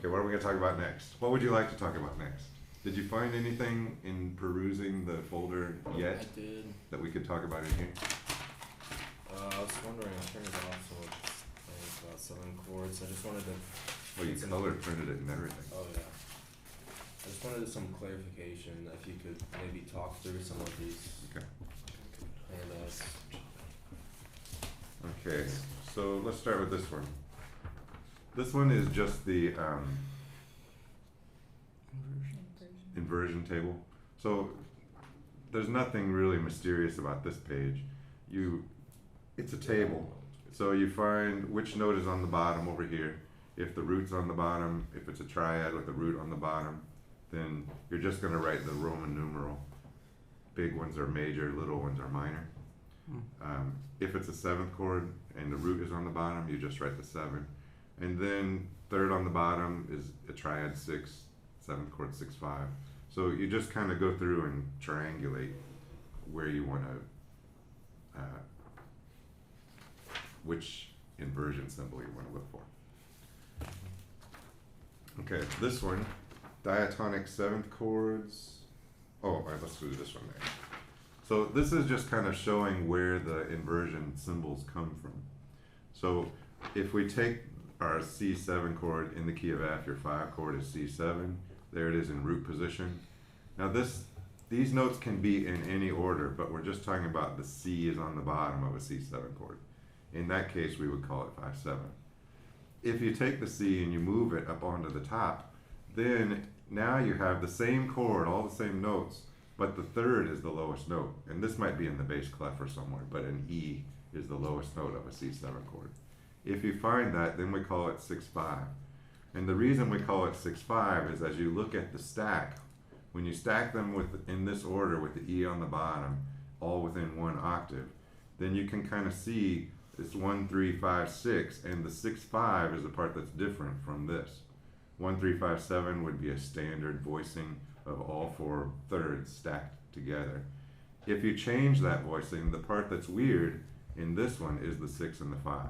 Okay, what are we gonna talk about next? What would you like to talk about next? Did you find anything in perusing the folder yet I did. that we could talk about in here? I was wondering, I turned it off, so it's about 7 chords. I just wanted to. Well, you color printed it and everything. Oh yeah. I just wanted some clarification. If you could maybe talk through some of these Okay. handouts. Okay, so let's start with this one. This one is just the inversion table. So there's nothing really mysterious about this page. It's a table. So you find which note is on the bottom over here. If the root's on the bottom, if it's a triad with a root on the bottom, then you're just gonna write the Roman numeral. Big ones are major, little ones are minor. If it's a 7th chord and the root is on the bottom, you just write the 7. And then third on the bottom is a triad 6, 7th chord 6, 5. So you just kind of go through and triangulate where you want to, which inversion symbol you want to look for. Okay, this one, diatonic 7th chords. Oh, all right, let's do this one next. So this is just kind of showing where the inversion symbols come from. So if we take our C7 chord in the key of F, your 5 chord is C7. There it is in root position. Now these notes can be in any order, but we're just talking about the C is on the bottom of a C7 chord. In that case, we would call it 5-7. If you take the C and you move it up onto the top, then now you have the same chord, all the same notes, but the third is the lowest note. And this might be in the bass clef or somewhere, but an E is the lowest note of a C7 chord. If you find that, then we call it 6-5. And the reason we call it 6-5 is as you look at the stack, when you stack them in this order with the E on the bottom, all within one octave, then you can kind of see it's 1, 3, 5, 6, and the 6-5 is the part that's different from this. 1, 3, 5, 7 would be a standard voicing of all 4 thirds stacked together. If you change that voicing, the part that's weird in this one is the 6 and the 5.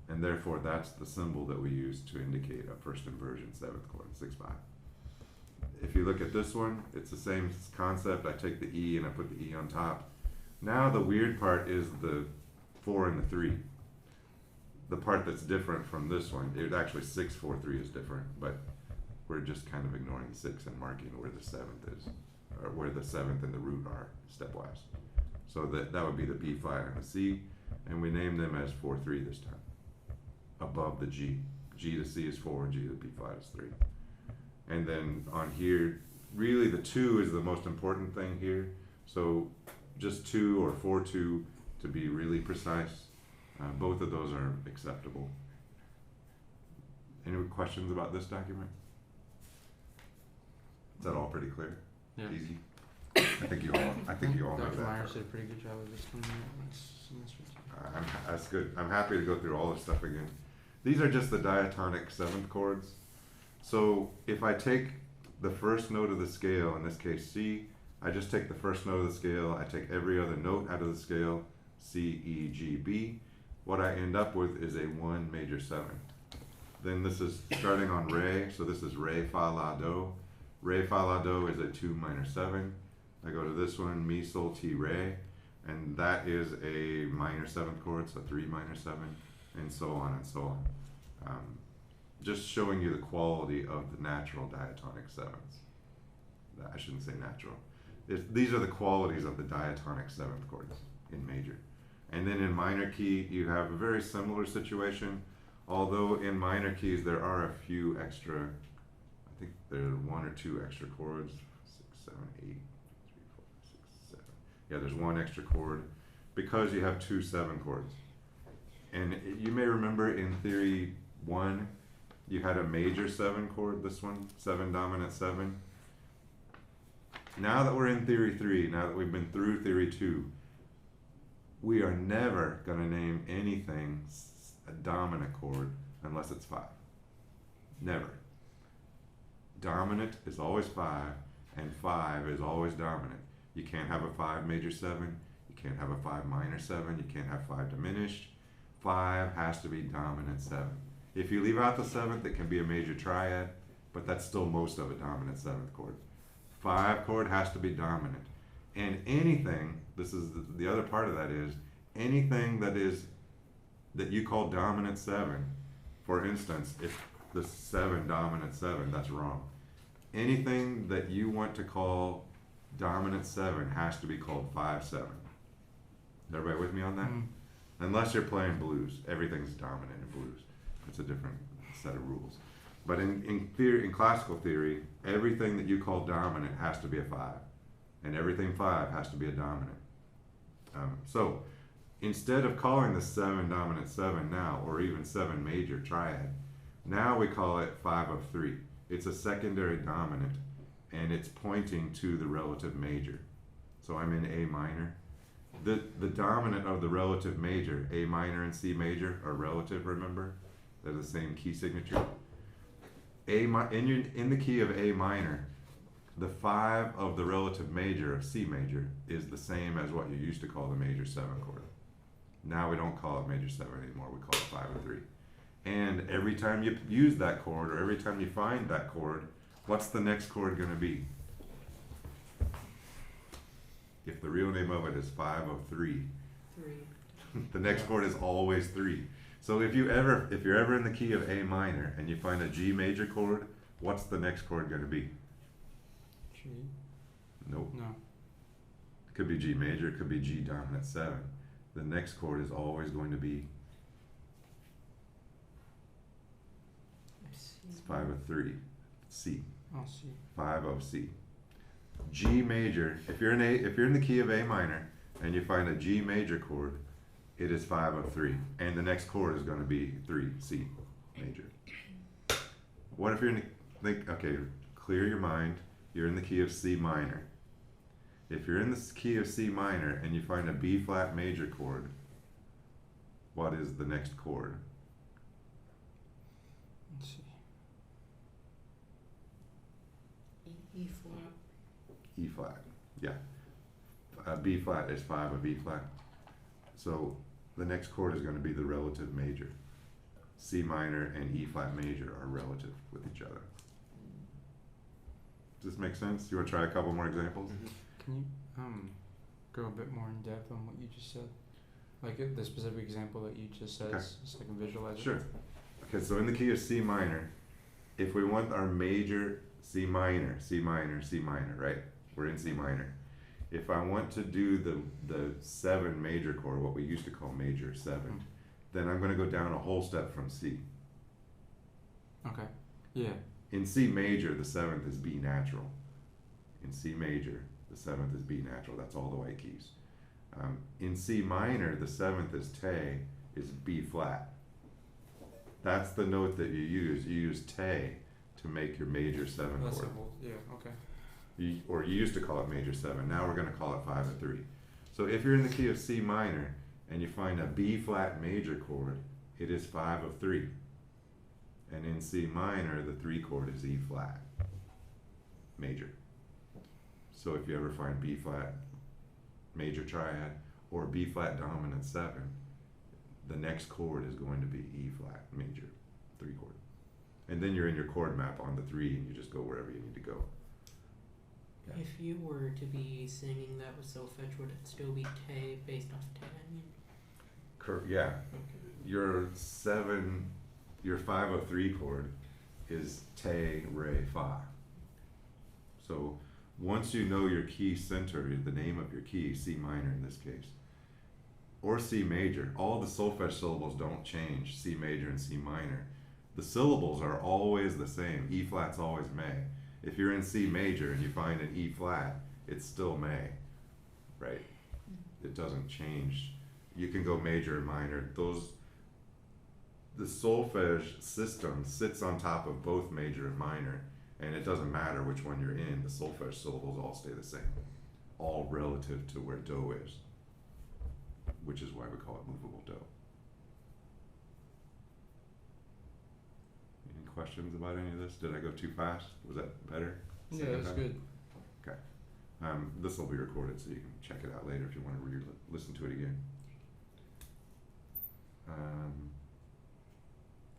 And therefore that's the symbol that we use to indicate a first inversion 7th chord, 6-5. If you look at this one, it's the same concept. I take the E and I put the E on top. Now the weird part is the 4 and the 3. The part that's different from this one, it actually 6, 4, 3 is different, but we're just kind of ignoring 6 and marking where the 7th is, or where the 7th and the root are stepwise. So that would be the B flat and the C, and we name them as 4, 3 this time, above the G. G to C is 4, G to B flat is 3. And then on here, really the 2 is the most important thing here. So just 2 or 4-2 to be really precise. Both of those are acceptable. Any questions about this document? Is that all pretty clear? Yeah. Easy? I think you all know Dr. that. Myers did a pretty good job of explaining that last semester. That's good. I'm happy to go through all this stuff again. These are just the diatonic 7th chords. So if I take the first note of the scale, in this case C, I just take the first note of the scale, I take every other note out of the scale, C, E, G, B. What I end up with is a 1 major 7. Then this is starting on Re, so this is Re, Fa, La, Do. Re, Fa, La, Do is a 2 minor 7. I go to this one, Mi, Sol, Ti, Re, and that is a minor 7th chord, so 3 minor 7, and so on and so on. Just showing you the quality of the natural diatonic 7s. I shouldn't say natural. These are the qualities of the diatonic 7th chords in major. And then in minor key, you have a very similar situation, although in minor keys there are a few extra, I think there are 1 or 2 extra chords, 6, 7, 8, 3, 4, 5, 6, 7. Yeah, there's 1 extra chord because you have 2 7 chords. And you may remember in theory 1, you had a major 7 chord, this one, 7 dominant 7. Now that we're in theory 3, now that we've been through theory 2, we are never going to name anything a dominant chord unless it's 5. Never. Dominant is always 5, and 5 is always dominant. You can't have a 5 major 7, you can't have a 5 minor 7, you can't have 5 diminished. 5 has to be dominant 7. If you leave out the 7th, it can be a major triad. but that's still most of a dominant seventh chord. 5 chord has to be dominant. And anything, this is the other part of that is, anything that you call dominant 7, for instance, if the 7 dominant 7, that's wrong. Anything that you want to call dominant 7 has to be called 5/7. Is everybody with me on that? Unless you're playing blues, everything's dominant in blues. It's a different set of rules. But in theory, in classical theory, everything that you call dominant has to be a 5, and everything 5 has to be a dominant. So instead of calling the 7 dominant 7 now, or even 7 major triad, now we call it 5 of 3. It's a secondary dominant, and it's pointing to the relative major. So I'm in A minor. The dominant of the relative major, A minor and C major, are relative, remember? They're the same key signature. In the key of A minor, the 5 of the relative major of C major is the same as what you used to call the major 7 chord. Now we don't call it major 7 anymore, we call it 5 of 3. And every time you use that chord, or every time you find that chord, what's the next chord going to be? If the real name of it is 5 of 3, the next chord is always 3. So if you're ever in the key of A minor and you find a G major chord, what's the next chord going to be? G? Nope. No. It could be G major, it could be G dominant 7. The next chord is always going to be it's 5 of 3, C. Oh, C. 5 of C. G major, if you're in the key of A minor and you find a G major chord, it is 5 of 3, and the next chord is going to be 3, C major. What if you're in okay, clear your mind, you're in the key of C minor. If you're in the key of C minor and you find a B flat major chord, what is the next chord? Let's see. E flat. E flat, yeah. B flat is 5 of E flat. So the next chord is going to be the relative major. C minor and E flat major are relative with each other. Does this make sense? You want to try a couple more examples? Can you go a bit more in depth on what you just said? Like the specific example that you just said, Okay. so I can visualize it? Sure. Okay, so in the key of C minor, if we want our major C minor, C minor, C minor, right? We're in C minor. If I want to do the 7 major chord, what we used to call major 7, then I'm going to go down a whole step from C. Okay. Yeah. In C major, the 7th is B natural. In C major, the 7th is B natural. That's all the white keys. In C minor, the 7th is te, is B flat. That's the note that you use. You use te to make your major 7 That's chord. simple. Yeah. Okay. You used to call it major 7. Now we're going to call it 5 of 3. So if you're in the key of C minor and you find a B flat major chord, it is 5 of 3. And in C minor, the 3 chord is E flat major. So if you ever find B flat major triad or B flat dominant 7, the next chord is going to be E flat major 3 chord. And then you're in your chord map on the 3 and you just go wherever you need to go. If you were to be singing that with solfege, would it still be te based off te? Yeah. Your 5 of 3 chord is te, re, fa. So once you know your key center, the name of your key, C minor in this case, or C major, all the solfege syllables don't change, C major and C minor. The syllables are always the same. E flat's always may. If you're in C major and you find an E flat, it's still may, right? It doesn't change. You can go major and minor. The solfege system sits on top of both major and minor, and it doesn't matter which one you're in, the solfege syllables all stay the same, all relative to where do is, which is why we call it movable do. Any questions about any of this? Did I go too fast? Was that better? Yeah, Second that's time? good. Okay. This will be recorded so you can check it out later if you want to listen to it again.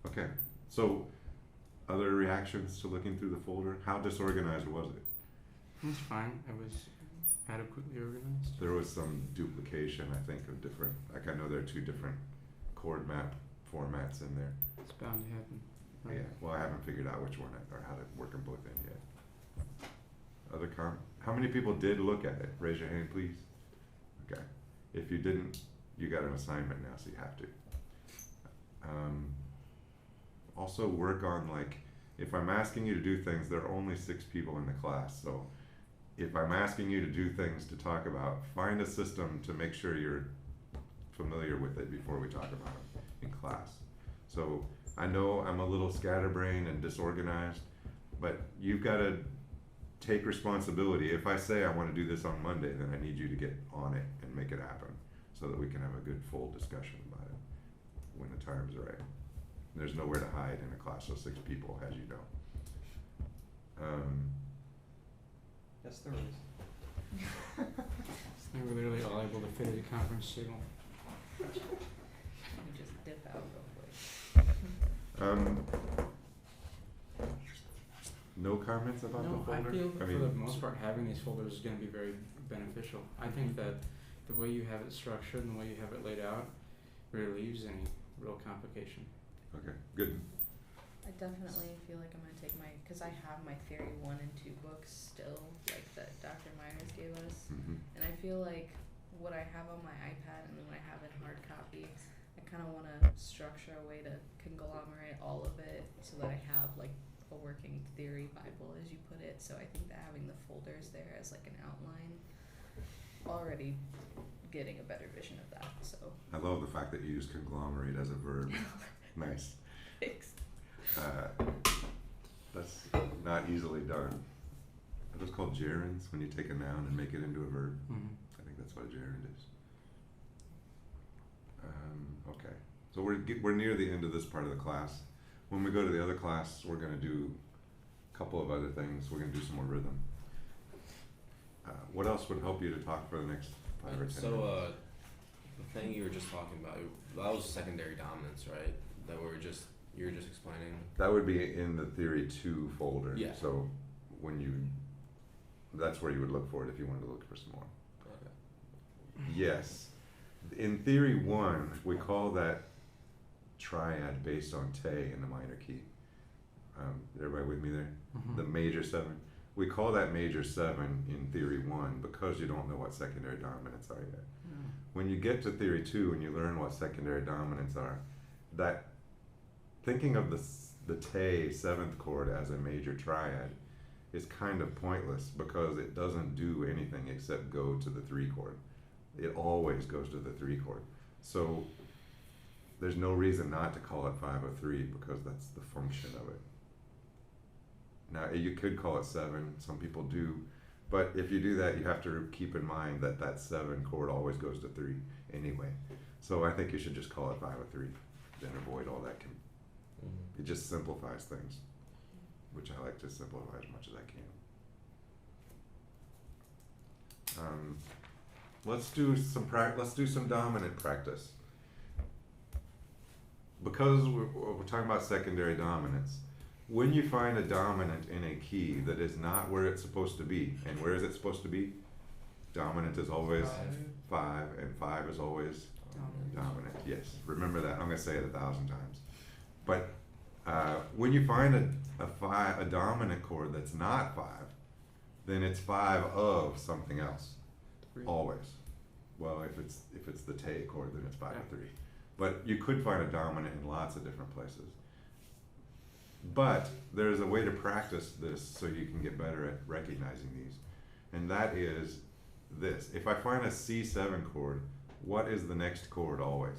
Okay, so Other reactions to looking through the folder? How disorganized was it? It's fine. It was adequately organized. There was some duplication, I think, of different, like I know there are two different chord map formats in there. It's bound to happen. Yeah, well, I haven't figured out which one or how to work them both in yet. Other how many people did look at it? Raise your hand, please. Okay. If you didn't, you got an assignment now, so you have to. Also work on, like, if I'm asking you to do things, there are only 6 people in the class, so if I'm asking you to do things to talk about, find a system to make sure you're familiar with it before we talk about it in class. So I know I'm a little scatterbrained and disorganized, but you've got to take responsibility. If I say I want to do this on Monday, then I need you to get on it and make it happen so that we can have a good full discussion about it when the time's right. There's nowhere to hide in a class of 6 people, as you know. Yes, there is. They were literally all able to fit at a conference table. You just dip out real quick. No comments about No, the I folder? feel I for mean, the most part having these folders is going to be very beneficial. I think that the way you have it structured and the way you have it laid out relieves any real complication. okay, good. I definitely feel like I'm gonna take cause I have my Theory 1 and 2 books still, like that Dr. Myers gave us. Mhm. And I feel like what I have on my iPad and what I have in hard copy, I kinda wanna structure a way to conglomerate all of it so that I have like a working theory Bible, as you put it. So I think that having the folders there as like an outline, already getting a better vision of that, so. I love the fact that you use conglomerate as a verb. Nice. Thanks. That's not easily done. Are those called gerunds when you take a noun and make it into a verb? Mm-hmm. I think that's what a gerund is. Okay, so we're near the end of this part of the class. When we go to the other class, we're going to do a couple of other things. We're going to do some more rhythm. What else would help you to talk for the next 5 or 10 minutes? So, the thing you were just talking about, that was secondary dominance, right? That you were just explaining. That would be in the Theory 2 folder. Yeah. So that's where you would look for it if you wanted to look for some more. Okay. Yes. In Theory 1, we call that triad based on te in the minor key. Everybody with me there? Mm-hmm. The major 7. We call that major 7 in Theory 1 because you don't know what secondary dominants are yet. Mm. When you get to Theory 2 and you learn what secondary dominants are, that thinking of the te 7th chord as a major triad is kind of pointless because it doesn't do anything except go to the 3 chord. It always goes to the 3 chord. So there's no reason not to call it 503 because that's the function of it. Now you could call it 7, some people do, but if you do that you have to keep in mind that that 7 chord always goes to 3 anyway. So I think you should just call it 503, then avoid all that. It just simplifies things, which I like to simplify as much as I can. Let's do some dominant practice. Because we're talking about secondary dominance, when you find a dominant in a key that is not where it's supposed to be, and where is it supposed to be? Dominant is always 5, and 5 is always dominant. Yes, remember that. I'm going to say it 1,000 times. But when you find a dominant chord that's not 5, then it's 5 of something else. 3. Always. Well, if it's the te chord, then it's 5 of 3. But you could find a dominant in lots of different places. But there's a way to practice this so you can get better at recognizing these. And that is this. If I find a C7 chord, what is the next chord always?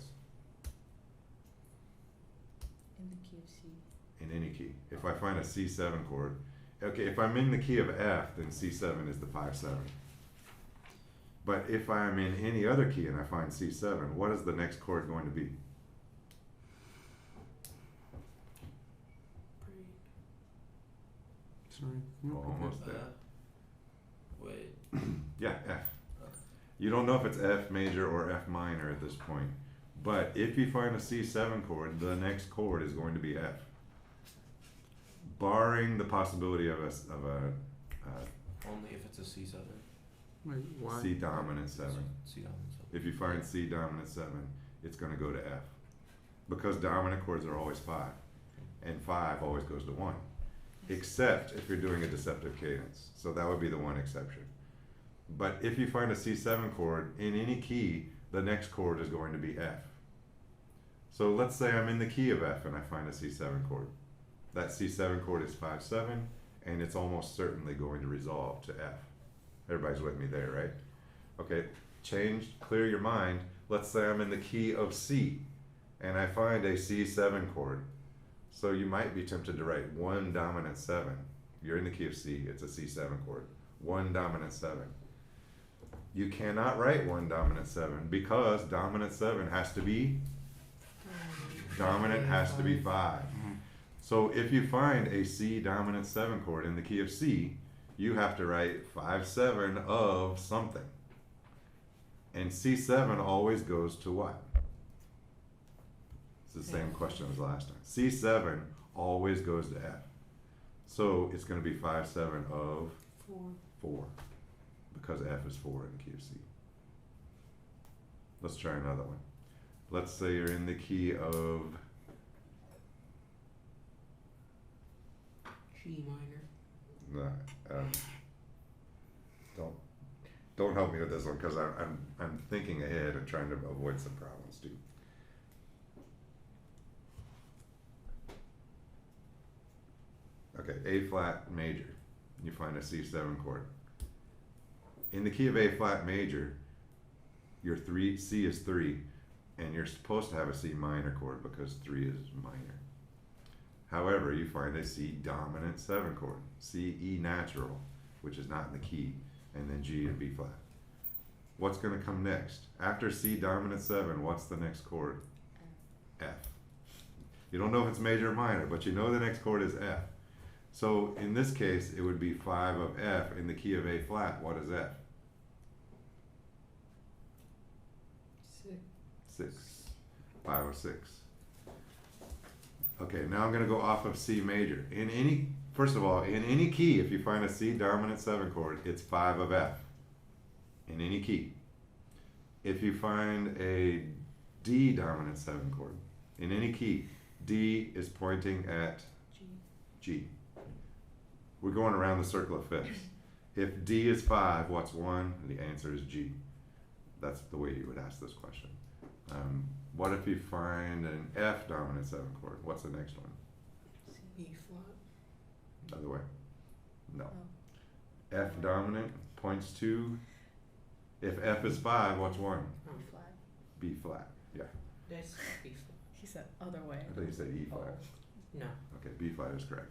In the key of C. In any key. If I find a C7 chord, okay, if I'm in the key of F, then C7 is the 5-7. But if I'm in any other key and I find C7, what is the next chord going to be? Sorry. Oh, almost there. Wait. Yeah, F. You don't know if it's F major or F minor at this point. But if you find a C7 chord, the next chord is going to be F. barring the possibility of a Only if it's a C7. Wait, why? C dominant 7. C dominant 7. If you find C dominant 7, it's going to go to F. Because dominant chords are always 5. And 5 always goes to 1. Except if you're doing a deceptive cadence. So that would be the one exception. But if you find a C7 chord in any key, the next chord is going to be F. So let's say I'm in the key of F and I find a C7 chord. That C7 chord is 5-7, and it's almost certainly going to resolve to F. Everybody's with me there, right? Okay, clear your mind. Let's say I'm in the key of C, and I find a C7 chord. So you might be tempted to write 1 dominant 7. You're in the key of C, it's a C7 chord. 1 dominant 7. You cannot write 1 dominant 7 because dominant 7 has to be, dominant has to be 5. So if you find a C dominant 7 chord in the key of C, you have to write 5-7 of something. And C7 always goes to what? It's the same question as last time. C7 always goes to F. So it's going to be 5-7 of 4. Because F is 4 in the key of C. Let's try another one. Let's say you're in the key of G minor. don't help me with this one because I'm thinking ahead and trying to avoid some problems too. Okay, A flat major. You find a C7 chord. In the key of A flat major, your C is 3, and you're supposed to have a C minor chord because 3 is minor. However, you find a C dominant 7 chord, C E natural, which is not in the key, and then G and B flat. What's going to come next? After C dominant 7, what's the next chord? F. You don't know if it's major or minor, but you know the next chord is F. So in this case, it would be 5 of F in the key of A flat. What is F? 6. 5 of 6. Okay, now I'm going to go off of C major. First of all, in any key, if you find a C dominant 7 chord, it's 5 of F. In any key. If you find a D dominant 7 chord, in any key, D is pointing at G. We're going around the circle of fifths. If D is 5, what's 1? The answer is G. That's the way you would ask this question. What if you find an F dominant 7 chord? What's the next one? B flat. Other way? No. Oh. F dominant points to, if F is 5, what's 1? B flat. B flat. Yeah. That's B flat. He said other way. I thought you said E flat. No. Okay, B flat is correct.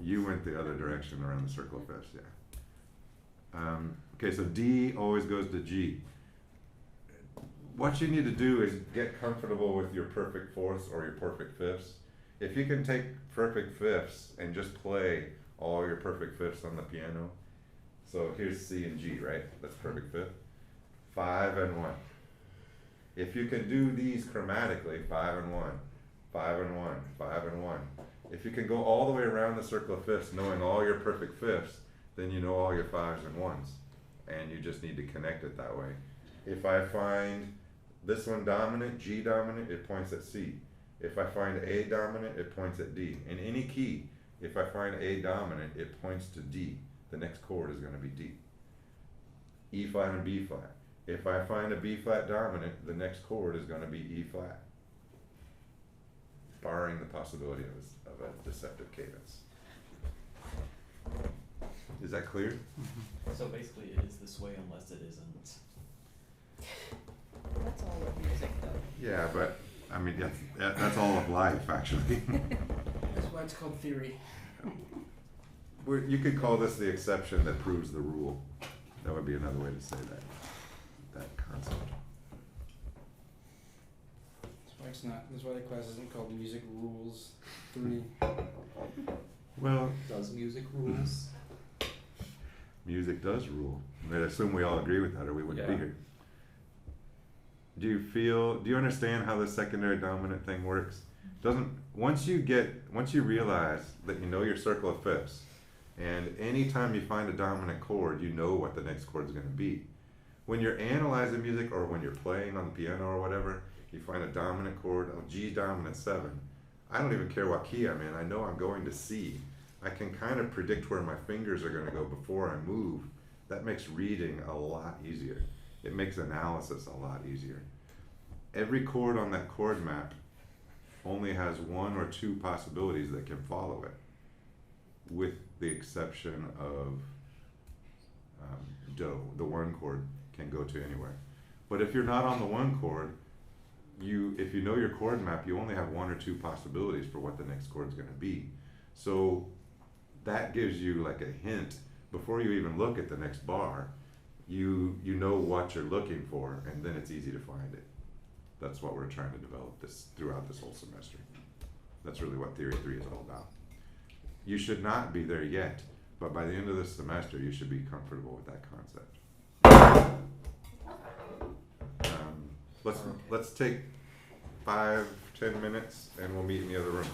You went the other direction around the circle of fifths, yeah. Okay, so D always goes to G. What you need to do is get comfortable with your perfect fourths or your perfect fifths. If you can take perfect fifths and just play all your perfect fifths on the piano. So here's C and G, right? That's perfect fifth. 5 and 1. If you can do these chromatically, 5 and 1, 5 and 1, 5 and 1. If you can go all the way around the circle of fifths knowing all your perfect fifths, then you know all your 5s and 1s. And you just need to connect it that way. If I find this one dominant, G dominant, it points at C. If I find A dominant, it points at D. In any key, if I find A dominant, it points to D. The next chord is going to be D. E flat and B flat. If I find a B flat dominant, the next chord is going to be E flat. Barring the possibility of a deceptive cadence. Is that clear? So basically it is this way unless it isn't. That's all of music though. Yeah, but I mean that's all of life actually. That's why it's called theory. You could call this the exception that proves the rule. That would be another way to say that concept. That's why the class isn't called Music Rules 3. Well, Does music rules? music does rule. I assume we all agree with that or we wouldn't be Yeah. here. Do you understand how the secondary dominant thing works? once you realize that you know your circle of fifths, and anytime you find a dominant chord, you know what the next chord is going to be. When you're analyzing music or when you're playing on the piano or whatever, you find a dominant chord, oh, G dominant 7. I don't even care what key I'm in. I know I'm going to C. I can kind of predict where my fingers are going to go before I move. That makes reading a lot easier. It makes analysis a lot easier. Every chord on that chord map only has one or two possibilities that can follow it, with the exception of Do. The one chord can go to anywhere. But if you're not on the one chord, if you know your chord map, you only have one or two possibilities for what the next chord is going to be. So that gives you like a hint before you even look at the next bar. You know what you're looking for, and then it's easy to find it. That's what we're trying to develop throughout this whole semester. That's really what Theory 3 is all about. You should not be there yet, but by the end of this semester, you should be comfortable with that concept. Let's take 5-10 minutes, and we'll meet in the other room.